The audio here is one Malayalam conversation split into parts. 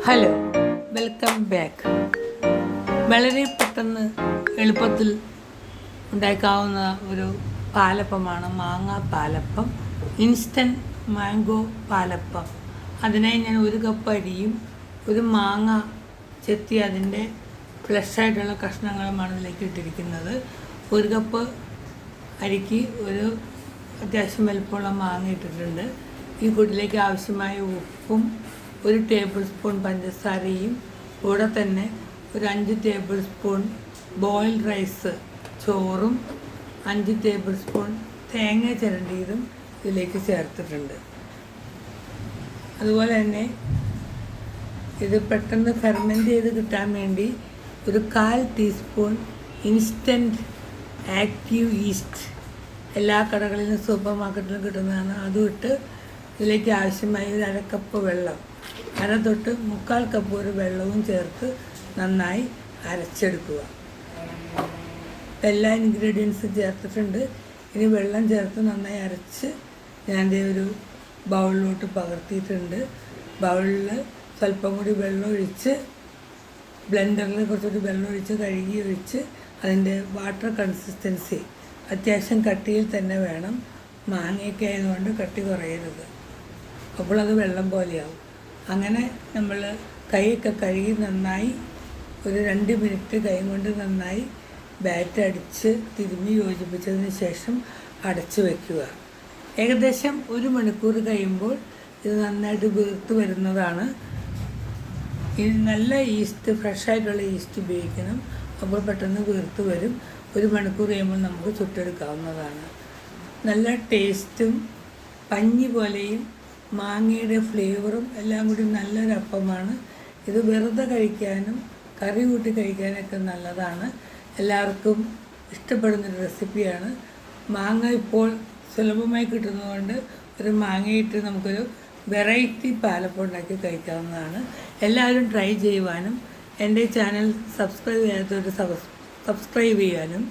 Hello, welcome back. വളരെ പെട്ടെന്ന് എളുപ്പത്തിൽ ഉണ്ടാക്കാവുന്ന ഒരു പാലപ്പമാണ് മാങ്ങ പാലപ്പം, ഇൻസ്റ്റൻറ്റ് മാംഗോ പാലപ്പം. അതിനായി ഞാൻ 1 കപ്പ് അരിയും ഒരു മാങ്ങ ചെത്തി അതിൻ്റെ ഫ്ലഷായിട്ടുള്ള കഷ്ണങ്ങളുമാണ് ഇതിലേക്ക് ഇട്ടിരിക്കുന്നത്. 1 കപ്പ് അരിക്ക് ഒരു അത്യാവശ്യം വലുപ്പമുള്ള മാങ്ങ ഇട്ടിട്ടുണ്ട്. ഈ കൂട്ടിലേക്ക് ആവശ്യമായ ഉപ്പും 1 ടേബിൾ സ്പൂൺ പഞ്ചസാരയും കൂടെ തന്നെ ഒരു 5 ടേബിൾ സ്പൂൺ ബോയിൽഡ് റൈസ് ചോറും 5 ടേബിൾ സ്പൂൺ തേങ്ങ ചിരണ്ടിയതും ഇതിലേക്ക് ചേർത്തിട്ടുണ്ട്. അതുപോലെ തന്നെ ഇത് പെട്ടെന്ന് ഫെർമെൻറ്റ് ചെയ്ത് കിട്ടാൻ വേണ്ടി ഒരു 1/4 ടീസ്പൂൺ ഇൻസ്റ്റൻറ്റ് ആക്റ്റീവ് ഈസ്റ്റ് എല്ലാ കടകളിലും സൂപ്പർ മാർക്കറ്റിലും കിട്ടുന്നതാണ്. അതും ഇട്ട് ഇതിലേക്ക് ആവശ്യമായ ഒരു 1/2 കപ്പ് വെള്ളം, 1/2 തൊട്ട് 3/4 കപ്പ് ഒരു വെള്ളവും ചേർത്ത് നന്നായി അരച്ചെടുക്കുക. എല്ലാ ഇൻഗ്രീഡിയൻസും ചേർത്തിട്ടുണ്ട്. ഇനി വെള്ളം ചേർത്ത് നന്നായി അരച്ച് ഞാൻ ഒരു ബൗളിലോട്ട് പകർത്തിയിട്ടുണ്ട്. ബൗളിൽ സ്വല്പം കൂടി വെള്ളം ഒഴിച്ച്, ബ്ലെൻഡറിൽ കുറച്ചുകൂടി വെള്ളം ഒഴിച്ച് കഴുകി ഒഴിച്ച് അതിൻ്റെ വാട്ടർ കൺസിസ്റ്റൻസി അത്യാവശ്യം കട്ടിയിൽ തന്നെ വേണം. മാങ്ങയൊക്കെ ആയതുകൊണ്ട് കട്ടി കുറയരുത്, അപ്പോൾ അത് വെള്ളം പോലെയാവും. അങ്ങനെ നമ്മൾ കൈയൊക്കെ കഴുകി നന്നായി ഒരു 2 മിനിറ്റ് കൈ കൊണ്ട് നന്നായി ബാറ്റ് അടിച്ച് തിരുമ്മി യോജിപ്പിച്ചതിന് ശേഷം അടച്ചു വയ്ക്കുക. ഏകദേശം 1 മണിക്കൂർ കഴിയുമ്പോൾ ഇത് നന്നായിട്ട് വീർത്ത് വരുന്നതാണ്. ഇത് നല്ല ഈസ്റ്റ്, ഫ്രഷായിട്ടുള്ള ഈസ്റ്റ് ഉപയോഗിക്കണം, അപ്പോൾ പെട്ടെന്ന് വീർത്ത് വരും. 1 മണിക്കൂർ കഴിയുമ്പോൾ നമുക്ക് ചുട്ടെടുക്കാവുന്നതാണ്. നല്ല ടേസ്റ്റും പഞ്ഞി പോലെയും മാങ്ങയുടെ ഫ്ലേവറും എല്ലാം കൂടി നല്ലൊരു അപ്പമാണ്. ഇത് വെറുതെ കഴിക്കാനും കറി കൂട്ടി കഴിക്കാനൊക്കെ നല്ലതാണ്. എല്ലാവർക്കും ഇഷ്ടപ്പെടുന്നൊരു റെസിപ്പിയാണ്. മാങ്ങ ഇപ്പോൾ സുലഭമായി കിട്ടുന്നതുകൊണ്ട് ഒരു മാങ്ങയിട്ട് നമുക്കൊരു വെറൈറ്റി പാലപ്പം ഉണ്ടാക്കി കഴിക്കാവുന്നതാണ്. എല്ലാവരും ട്രൈ ചെയ്യുവാനും എൻ്റെ ചാനൽ സബ്സ്ക്രൈബ് ചെയ്യാത്തവർ സബ്സ്ക്രൈബ് ചെയ്യാനും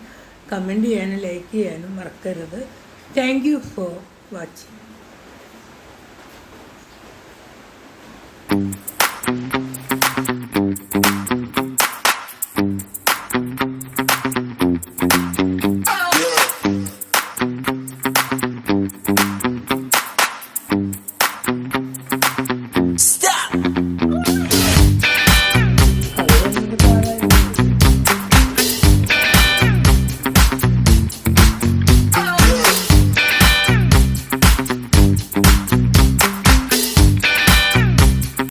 കമൻറ്റ് ചെയ്യാനും ലൈക്ക് ചെയ്യാനും മറക്കരുത്. Thank you for watching.